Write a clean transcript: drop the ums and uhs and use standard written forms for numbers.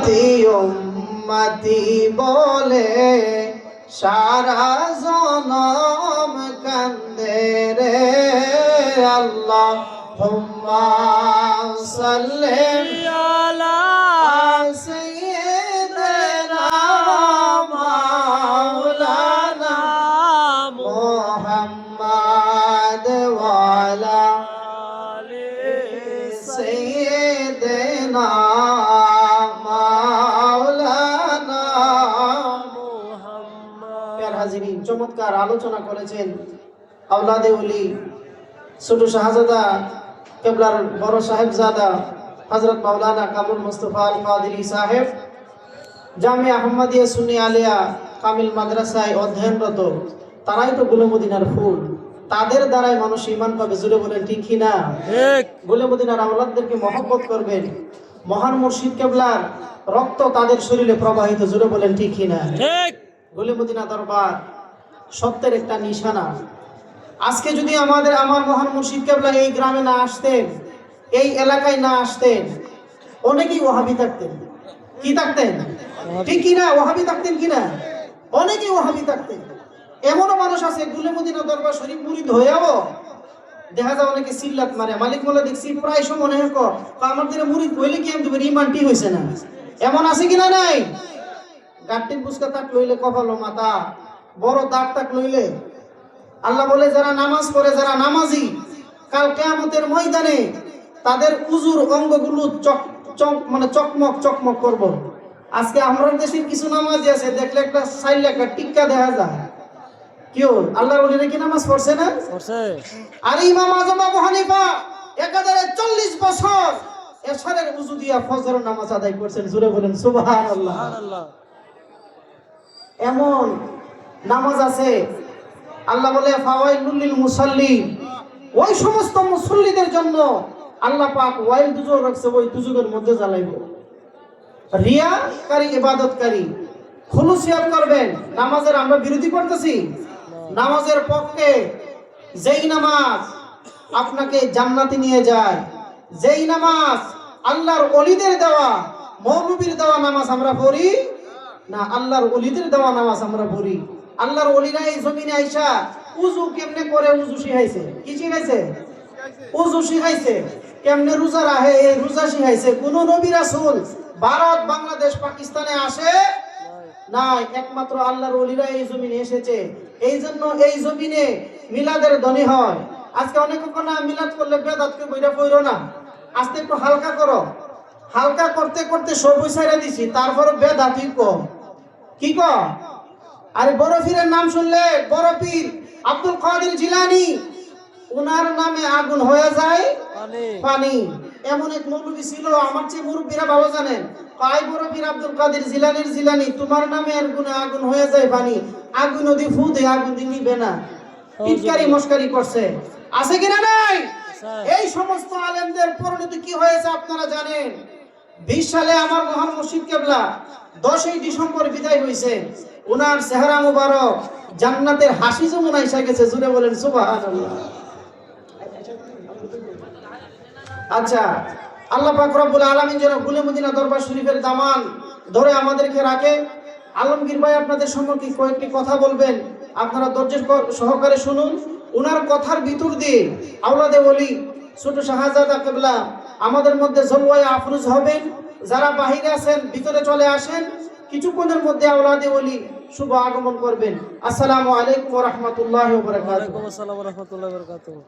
উম্মতি বলে সারা জনম কান্দে রে। আল্লাহুম্মা সাল্লি আলা সাইয়্যিদিনা মাওলানা মুহাম্মদ ওয়া আলা আলি সাইয়্যিদিনা মাওলানা মুহাম্মদ। প্রিয় হাজিরিন, চমৎকার আলোচনা করেছেন আওলাদে ওলি ছোট শাহজাদা কেবলার বড় সাহেবজাদা হযরত মাওলানা কামরুল মুস্তাফা আল কাদেরী সাহেব, জামিয়া আহমদিয়া সুন্নি আলিয়া কামিল মাদ্রাসায় অধ্যয়নরত। তারাই তো গুলে মদিনার ফুল, তাদের দ্বারাই মানুষ ঈমান পাবে। জুড়ে বলেন ঠিক কি না? ঠিক। গুলে মদিনার আওলাদদেরকে মহব্বত করবেন, মহান মুর্শিদ কেবলার রক্ত তাদের শরীরে প্রবাহিত। জুড়ে বলেন ঠিক কি না? ঠিক। গুলে মদিনা দরবার সত্যের একটা নিশানা। আজকে যদি আমার মহান মুর্শিদ কেবলা এই গ্রামে না আসতেন, এই এলাকায় না আসতেন, অনেকেই ওয়াহাবি থাকতেন। কি থাকতেন? ঠিক কিনা? ওয়াহাবি থাকতেন কিনা? অনেকেই ওয়াহাবি থাকতেন। এমনও মানুষ আছে গুলে মদিনা দরবার শরীফ মুরিদ হয়েও দেখা যায় অনেকে সিল্লাত মারে। মালিক মোল্লা দেখছি প্রায় সময় মনে হয় আমার দিনে মুরিদ হইলে কি আমি ইমানটি হয়েছে না। এমন আছে কিনা? নাই। গাট্টির পুস্কা তাক লইলে কপাল মাথা, বড় দাগ তাক লইলে আল্লাহ বলে যারা নামাজ পড়ে, যারা নামাজি, কাল কিয়ামতের ময়দানে তাদের উজুর অঙ্গগুলো চকমক চকমক করব। আজকে আমাদের দেশের কিছু নামাজি আছে, দেখলে একটা 4 লাখ টিক্কা দেখা যায়। কেউ আল্লাহর ওলিরা কি নামাজ পড়ছে না? পড়ছে। আর ইমাম আযম আবু হানিফা 1040 বছর এশারের উজু দিয়া ফজরের নামাজ আদায় করছেন। জোরে বলেন সুবহানাল্লাহ। এমন নামাজ আছে আল্লাহ বলে ফাওয়াইলুল লিল মুসাল্লিন, ওই সমস্ত মুসল্লিদের জন্য আল্লাহ পাক ওয়াইল দুজক রাখছে, ওই দুজকের মধ্যে জ্বালাইবো। রিয়াকারী ইবাদতকারী খুলুসিয়াত করবেন। নামাজের আমরা বিরোধী করতেছি? নামাজের পক্ষে যেই নামাজ আপনাকে জান্নাতে নিয়ে যায়, যেই নামাজ আল্লাহর ওলিদের দেওয়া, মওলবীর দেওয়া নামাজ আমরা পড়ি না, আল্লাহর ওলিদের দেওয়া নামাজ আমরা পড়ি। আল্লাহর ওলিরা এই জমিনে আইসা উযু কেমনে করে উযু শিখাইছে। কি শিখাইছে? উযু শিখাইছে। কেমনে রোজা রাখে এই রোজা শিখাইছে। কোন নবী রাসূল ভারত, বাংলাদেশ, পাকিস্তানে আসে নাই, একমাত্র আল্লাহর ওলিরা এই জমিনে এসেছে। এই জন্য এই জমিনে মিলাদের ধ্বনি হয়। আজকে অনেকে কোনা মিলাদ করলে বেদাতকে বইরা কইরো না, আজকে একটু হালকা করো। হালকা করতে করতে সব বইছাইরা দিছি, তারপর বেদাতই কম। কি কম? আরে বড় পীরের নাম শুনলে, বড় পীর আব্দুল কাদের জিলানী, ওনার নামে আগুন হয়ে যায় পানি। এমন এক মৌলবী ছিল, আমার চেয়ে মুরব্বীরা ভালো জানেন। পাই বড় পীর আব্দুল কাদের জিলানীর জিলানী, তোমার নামে আগুন হয়ে যায় পানি। আগুন নদী ফু দে, আগুন নিবে না। টিটকারি মস্কারি করছে। আছে কিনা? নাই। এই সমস্ত আলেমদের পরিণতি কি হয়েছে আপনারা জানেন। 20 সালে আমার মহান মুর্শিদ কেবলা 10ই ডিসেম্বর বিদায় হয়েছে। ওনার চেহারা মুবারক জান্নাতের হাসি যমুনা এসে গেছে। জুড়ে বলেন সুবহানাল্লাহ। আচ্ছা, আল্লাহ পাক রব্বুল আলামিন যেন গুলে মদিনা দরবার শরীফের দামান ধরে আমাদেরকে রাখে। আলমগীর ভাই আপনাদের সম্পর্কে কয়েকটি কথা বলবেন, আপনারা ধৈর্য সহকারে শুনুন। ওনার কথার ভিতর দিয়ে আওলাদে ওলি ছোট শাহজাদা কেবলা আমাদের মধ্যে জলওয়ায়ে আফরোজ হবেন। যারা বাহিরে আছেন ভিতরে চলে আসেন, কিছুক্ষণের মধ্যে আওলাদে ওলি শুভ আগমন করবেন। আসসালামু আলাইকুম ওয়া রাহমাতুল্লাহি ওয়া বারাকাতুহু। ওয়া আলাইকুম আসসালাম ওয়া রাহমাতুল্লাহি ওয়া বারাকাতুহু।